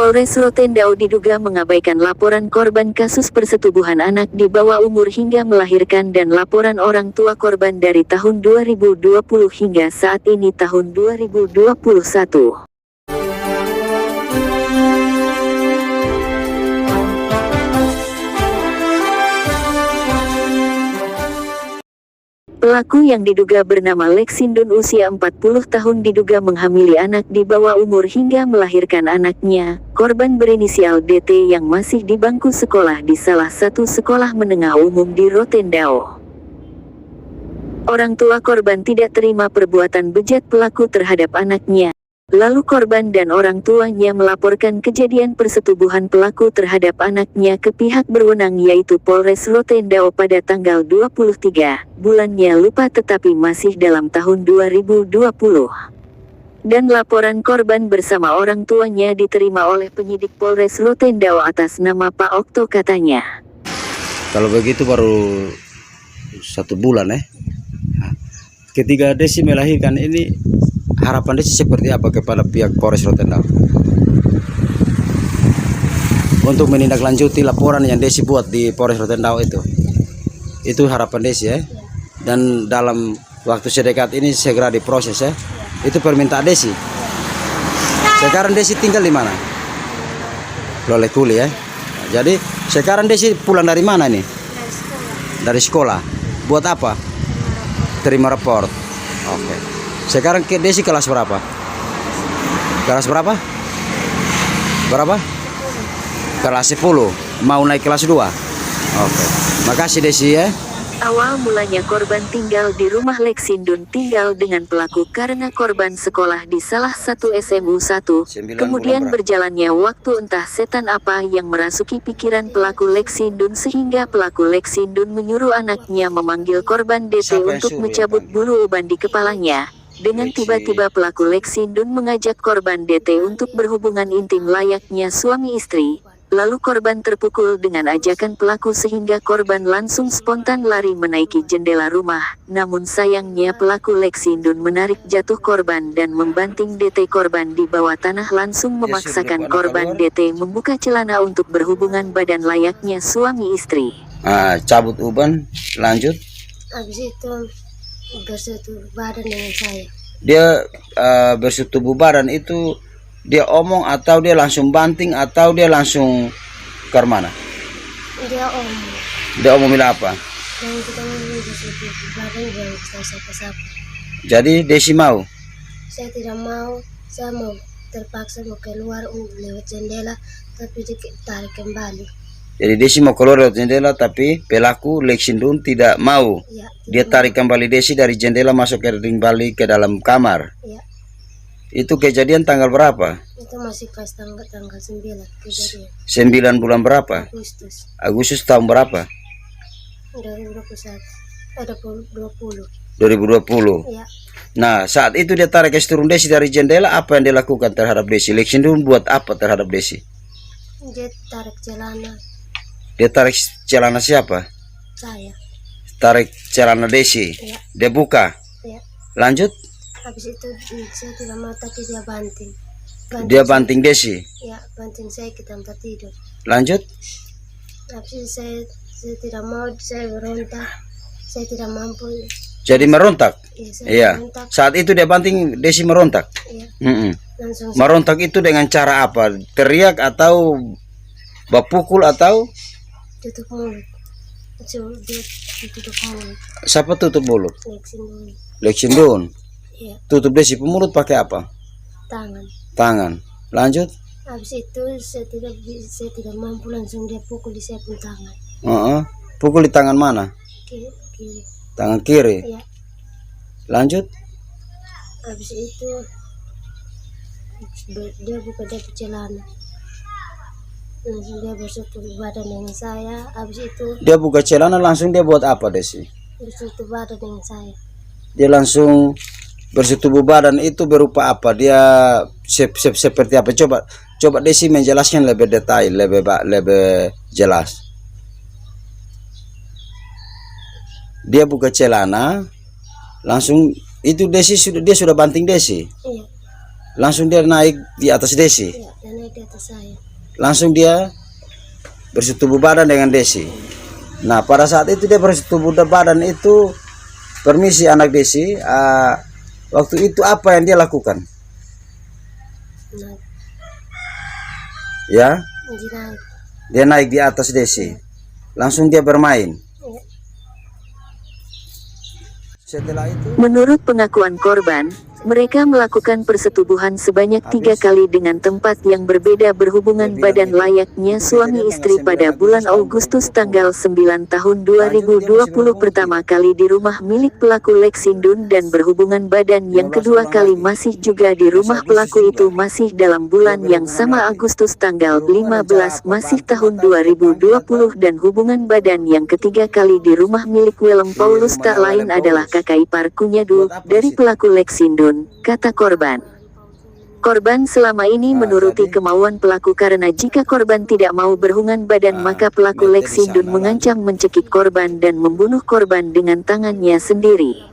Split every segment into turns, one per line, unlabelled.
Polres Rotendao diduga mengabaikan laporan korban kasus persetubuhan anak di bawah umur hingga melahirkan dan laporan orang tua korban dari tahun 2020 hingga saat ini tahun 2021. Pelaku yang diduga bernama Leksindun usia 40 tahun diduga menghamili anak di bawah umur hingga melahirkan anaknya. Korban berinisial DT yang masih di bangku sekolah di salah satu sekolah menengah umum di Rotendao. Orang tua korban tidak terima perbuatan bejat pelaku terhadap anaknya. Lalu korban dan orang tuanya melaporkan kejadian persetubuhan pelaku terhadap anaknya ke pihak berwenang yaitu Polres Rotendao pada tanggal 23, bulannya lupa tetapi masih dalam tahun 2020. Dan laporan korban bersama orang tuanya diterima oleh penyidik Polres Rotendao atas nama Pak Okto katanya.
Kalau begitu baru 1 bulan Ketika Desi melahirkan ini, harapan Desi seperti apa kepada pihak Polres Rotendao untuk menindaklanjuti laporan yang Desi buat di Polres Rotendao itu harapan Desi dan dalam waktu sedekat ini segera diproses itu permintaan Desi. Sekarang Desi tinggal di mana? Loleh Kuli Jadi sekarang Desi pulang dari mana nih? Dari sekolah. Buat apa? Terima raport. Oke. Sekarang Desi kelas berapa? Kelas berapa? Berapa? Kelas 10. Mau naik kelas 2. Oke. Makasih Desi
Awal mulanya korban tinggal di rumah Leksindun tinggal dengan pelaku karena korban sekolah di salah satu SMU 1. Kemudian berjalannya waktu entah setan apa yang merasuki pikiran pelaku Leksindun sehingga pelaku Leksindun menyuruh anaknya memanggil korban DT untuk mencabut bulu uban di kepalanya. Dengan tiba-tiba pelaku Leksindun mengajak korban DT untuk berhubungan intim layaknya suami istri. Lalu korban terpukul dengan ajakan pelaku sehingga korban langsung spontan lari menaiki jendela rumah. Namun sayangnya pelaku Leksindun menarik jatuh korban dan membanting DT korban di bawah tanah langsung memaksakan korban DT membuka celana untuk berhubungan badan layaknya suami istri.
Cabut uban, lanjut.
Habis itu bersetubuh badan dengan saya.
Dia bersetubuh badan itu dia omong atau dia langsung banting atau dia langsung ke mana?
Dia omong.
Dia omong apa?
Dan kita mau bersetubuh badan dan siapa-siapa.
Jadi Desi mau?
Saya tidak mau. Saya mau terpaksa mau keluar lewat jendela tapi ditarik kembali.
Jadi Desi mau keluar lewat jendela tapi pelaku Leksindun tidak mau.
Ya,
Dia tarik kembali Desi dari jendela masuk kembali ke dalam kamar.
Ya.
Itu kejadian tanggal berapa?
Itu masih pas tanggal 9 kejadian.
9 bulan berapa?
Agustus.
Agustus tahun berapa?
2021. Ada 2020.
2020.
Ya.
Nah, saat itu dia tarik turun Desi dari jendela, apa yang dia lakukan terhadap Desi? Leksindun buat apa terhadap Desi?
Dia tarik celana
Dia tarik celana siapa?
saya.
Tarik celana Desi.
Ya.
Dia buka.
Ya.
Lanjut.
Habis itu saya tidak mau tapi dia banting.
Dia banting Desi.
Ya, banting saya ke tempat tidur.
Lanjut.
Habis itu saya tidak mau, saya berontak. Saya tidak mampu.
Jadi merontak.
Ya, saya
Iya.
berontak.
Saat itu dia banting Desi merontak.
Ya,
Langsung
langsung
merontak itu dengan cara apa? Teriak atau bapukul atau
tutup mulut. Dia tutup mulut.
siapa tutup mulut?
Leksindun.
Leksindun.
Ya,
Tutup Desi mulut pakai apa?
tangan.
Tangan. Lanjut.
Habis itu saya tidak mampu, langsung dia pukul di saya pun tangan.
Pukul di tangan mana?
Kiri.
Tangan kiri.
Ya.
Lanjut.
Habis itu dia buka dia celana. Langsung dia bersetubuh badan dengan saya. Habis itu
Dia buka celana langsung dia buat apa Desi?
bersetubuh badan dengan saya.
Dia langsung bersetubuh badan itu berupa apa? Dia seperti apa? Coba Desi menjelaskan lebih detail, lebih jelas. Dia buka celana langsung itu Desi dia sudah banting Desi.
Iya.
Langsung dia naik di atas Desi.
Ya, dan naik di atas saya.
Langsung dia bersetubuh badan dengan Desi. Nah, pada saat itu dia bersetubuh badan itu, permisi anak Desi, waktu itu apa yang dia lakukan?
Naik.
Ya,
Naik.
dia naik di atas Desi. Langsung dia bermain.
Ya.
Setelah itu,
Menurut pengakuan korban, mereka melakukan persetubuhan sebanyak 3 kali dengan tempat yang berbeda berhubungan badan layaknya suami istri pada bulan Agustus tanggal 9 tahun 2020 pertama kali di rumah milik pelaku Leksindun dan berhubungan badan yang kedua kali masih juga di rumah pelaku itu masih dalam bulan yang sama Agustus tanggal 15 masih tahun 2020 dan hubungan badan yang ketiga kali di rumah milik Willem Paulus tak lain adalah kakak ipar kunyadu dari pelaku Leksindun, kata korban. Korban selama ini menuruti kemauan pelaku karena jika korban tidak mau berhubungan badan maka pelaku Leksindun mengancam mencekik korban dan membunuh korban dengan tangannya sendiri.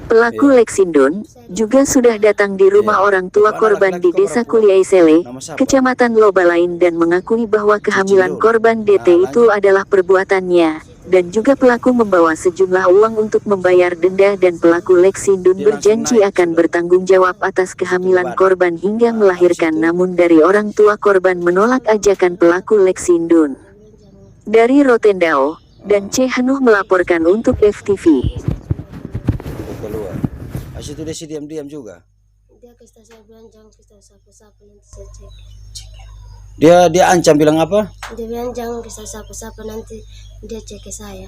Pelaku Leksindun juga sudah datang di rumah orang tua korban di Desa Kuliaisele, Kecamatan Lobalain dan mengakui bahwa kehamilan korban DT itu adalah perbuatannya. Dan juga pelaku membawa sejumlah uang untuk membayar denda dan pelaku Leksindun berjanji akan bertanggung jawab atas kehamilan korban hingga melahirkan namun dari orang tua korban menolak ajakan pelaku Leksindun. Dari Rotendao, dan C. Hanuh melaporkan untuk FTV.
keluar. Habis itu Desi diam-diam juga.
Dia ke saya bilang jangan ke siapa-siapa nanti saya cek.
Dia ancam bilang apa?
Dia bilang jangan ke siapa-siapa nanti dia cek ke saya.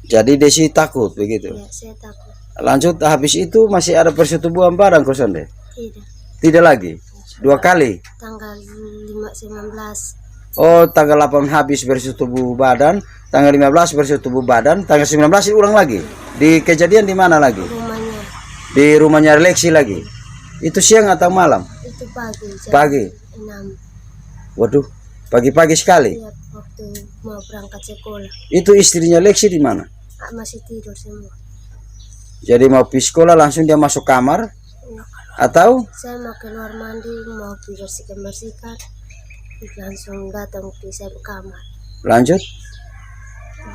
Jadi Desi takut begitu.
Ya, saya takut.
Lanjut habis itu masih ada persetubuhan barang kosan deh.
Tidak.
Tidak lagi. 2 kali.
Tanggal 5/19.
Oh, tanggal 8 habis bersetubuh badan, tanggal 15 bersetubuh badan, tanggal 19 ulang lagi. Di kejadian di mana lagi?
Rumahnya
Di rumahnya Leksi lagi. Itu siang atau malam?
itu pagi. Jam
Pagi.
6.
Waduh, pagi-pagi sekali.
Ya, waktu mau berangkat sekolah.
Itu istrinya Leksi di mana?
Masih tidur semua.
Jadi mau pergi sekolah langsung dia masuk kamar
Ya.
atau
Saya mau keluar mandi, mau bersihkan, langsung datang ke saya ke kamar.
lanjut?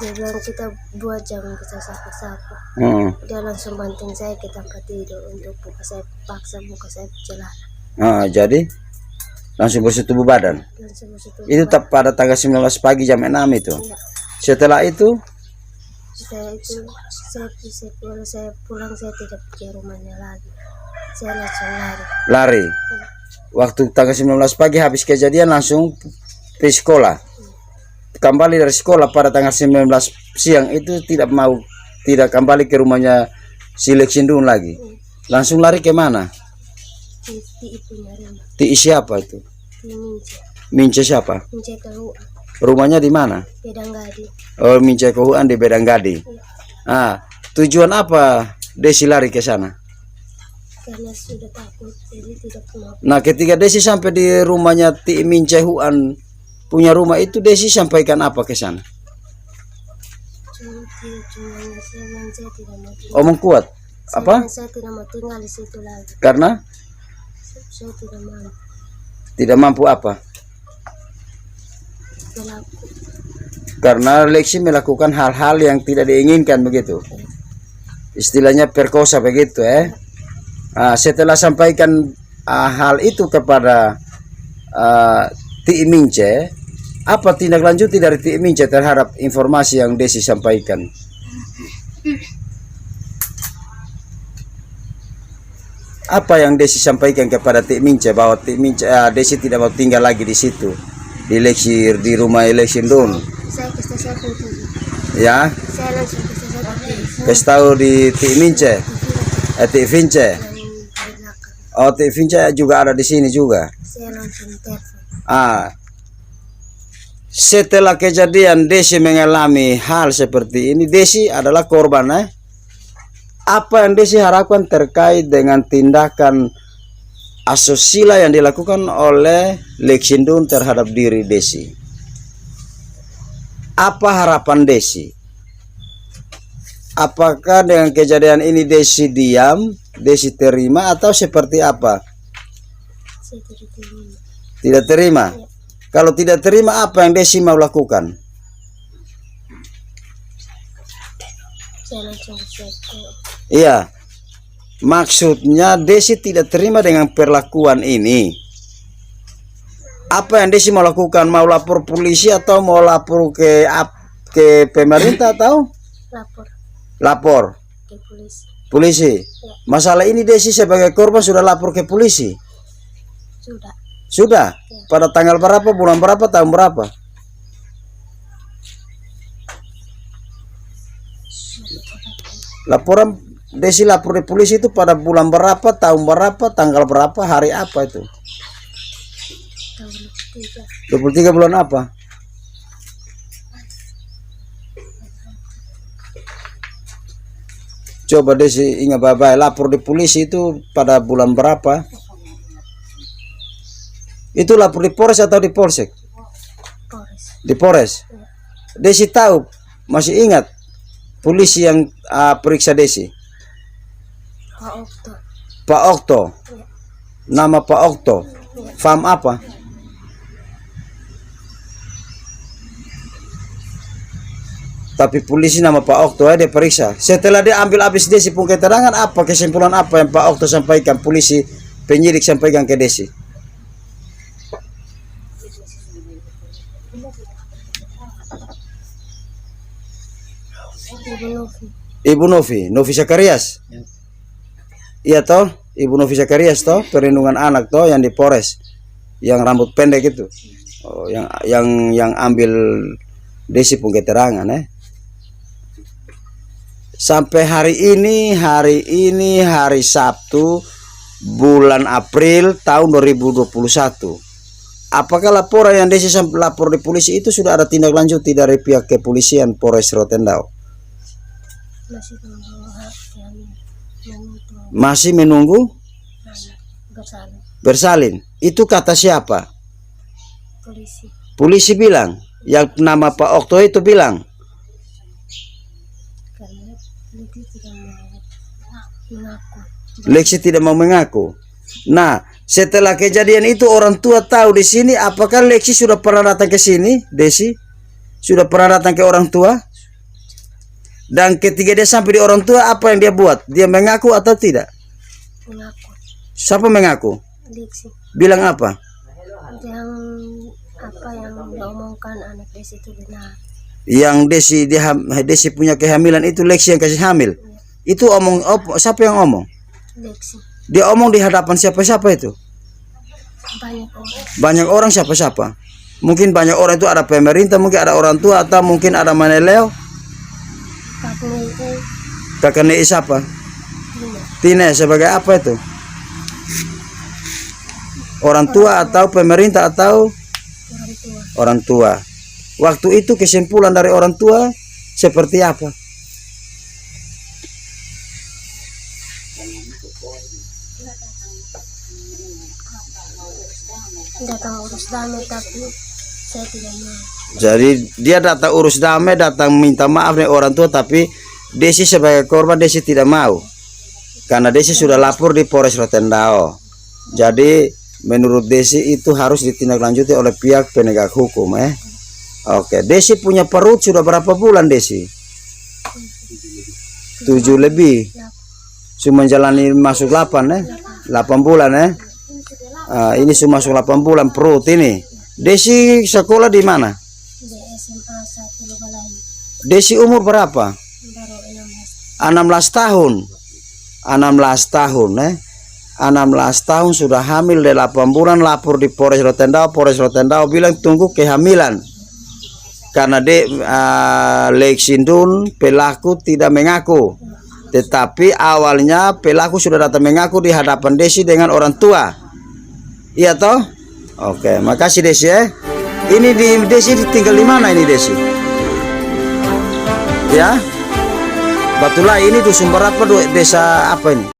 Dia bilang kita buat jangan kita sapa-sapa. Dia langsung banting saya ke tempat tidur untuk paksa buka saya celana.
Jadi langsung bersetubuh badan.
Langsung bersetubuh.
Itu pada tanggal 19 pagi jam 6 itu.
Ya.
Setelah itu
saya pulang saya tidak ke rumahnya lagi. Saya langsung
lari. Waktu tanggal 19 pagi habis kejadian langsung ke sekolah. Kembali dari sekolah pada tanggal 19 siang itu tidak kembali ke rumahnya si Leksindun lagi. Langsung lari ke mana?
di ibunya rumah.
Di siapa itu?
Di
Mince siapa?
Mince keluar.
Rumahnya di mana?
Bedanggadi.
Oh, Mince Kohuan di Bedanggadi. Tujuan apa Desi lari ke sana?
Karena sudah takut jadi tidak mau.
Nah, ketika Desi sampai di rumahnya Ti Mince Huan punya rumah itu, Desi sampaikan apa ke sana?
Cuma saya tidak mau tinggal.
Omong kuat. Apa?
Saya tidak mau tinggal di situ lagi.
Karena
Saya tidak mau.
tidak mampu apa?
Pelaku.
Karena Leksi melakukan hal-hal yang tidak diinginkan begitu. Istilahnya perkosa begitu setelah sampaikan hal itu kepada Ti Mince, apa tindak lanjut dari Ti Mince terhadap informasi yang Desi sampaikan? Apa yang Desi sampaikan kepada Ti Mince bahwa Desi tidak mau tinggal lagi di situ, di Leksi, di rumah Leksindun?
Saya ke stasiun TV.
Ya,
Saya langsung ke stasiun TV.
kasih tahu di Ti Mince, Ti Vince.
Yang di belakang.
Oh, Ti Vince juga ada di sini juga.
Saya langsung telepon.
Setelah kejadian Desi mengalami hal seperti ini, Desi adalah korban. Apa yang Desi harapkan terkait dengan tindakan asusila yang dilakukan oleh Leksindun terhadap diri Desi? Apa harapan Desi? Apakah dengan kejadian ini Desi diam Desi terima atau seperti apa?
Saya tidak terima.
Tidak terima. Kalau tidak terima, apa yang Desi mau lakukan?
Saya langsung swab.
Iya. Maksudnya Desi tidak terima dengan perlakuan ini. Apa yang Desi mau lakukan? Mau lapor polisi atau mau lapor ke pemerintah atau? Lapor
Ke polisi.
polisi. Masalah ini Desi sebagai korban sudah lapor ke polisi. Sudah. Pada tanggal berapa, bulan berapa, tahun berapa? Laporan Desi lapor di polisi itu pada bulan berapa, tahun berapa, tanggal berapa, hari apa itu?
Tahun
23 bulan apa? Coba Desi ingat baik-baik, lapor di polisi itu pada bulan berapa? Itu lapor di Polres atau di Polsek?
Polres.
Di Polres. Desi tahu, masih ingat polisi yang periksa Desi?
Pak Okto.
Pak Okto. Nama Pak Okto. Fam apa? Tapi polisi nama Pak Okto dia periksa. Setelah dia ambil habis Desi pun keterangan, apa kesimpulan apa yang Pak Okto sampaikan, polisi penyidik sampaikan ke Desi? Ibu Novi Zakarias. Iya toh, Ibu Novi Zakarias toh, perlindungan anak toh yang di Polres, yang rambut pendek itu. Oh, yang ambil Desi pun keterangan Sampai hari ini hari Sabtu bulan April tahun 2021. Apakah laporan yang Desi lapor di polisi itu sudah ada tindak lanjut dari pihak kepolisian Polres Rotendao? Masih menunggu bersalin. Itu kata siapa? Polisi bilang, yang nama Pak Okto itu bilang. Lexi tidak mau mengaku. Nah, setelah kejadian itu orang tua tahu di sini. Apakah Lexi sudah pernah datang ke sini, Desi? Sudah pernah datang ke orang tua? Dan ketika dia sampai di orang tua, apa yang dia buat? Dia mengaku atau tidak?
Mengaku.
Siapa mengaku?
Lexi.
Bilang apa?
Yang diomongkan anak Desi itu benar.
Yang Desi punya kehamilan itu Lexi yang kasih hamil. Itu siapa yang ngomong?
Lexi.
Dia omong di hadapan siapa-siapa itu?
Banyak orang
siapa-siapa? Mungkin banyak orang itu ada pemerintah, mungkin ada orang tua, atau mungkin ada Maneleo. Kakak Nei siapa? Tina sebagai apa itu? Orang tua atau pemerintah atau orang tua? Waktu itu kesimpulan dari orang tua seperti apa?
Datang urus damai tapi saya tidak mau.
Jadi dia datang urus damai, datang minta maaf nih orang tua, tapi Desi sebagai korban Desi tidak mau. Karena Desi sudah lapor di Polres Rotendao. Jadi menurut Desi itu harus ditindaklanjuti oleh pihak penegak hukum Oke, Desi punya perut sudah berapa bulan Desi? 7 lebih. Cuma menjalani masuk 8 8 bulan ini sudah masuk 8 bulan perut ini. Desi sekolah di mana?
Di SMA 1 Lubalayu.
Desi umur berapa?
Baru
16 tahun. 16 tahun 16 tahun sudah hamil 8 bulan, lapor di Polres Rotendao. Polres Rotendao bilang tunggu kehamilan. Karena Lexindun pelaku tidak mengaku. Tetapi awalnya pelaku sudah datang mengaku di hadapan Desi dengan orang tua. Iya toh? Oke, makasih Desi Ini Desi tinggal di mana ini Desi? Ya. Batulai ini dusun berapa, desa apa ini?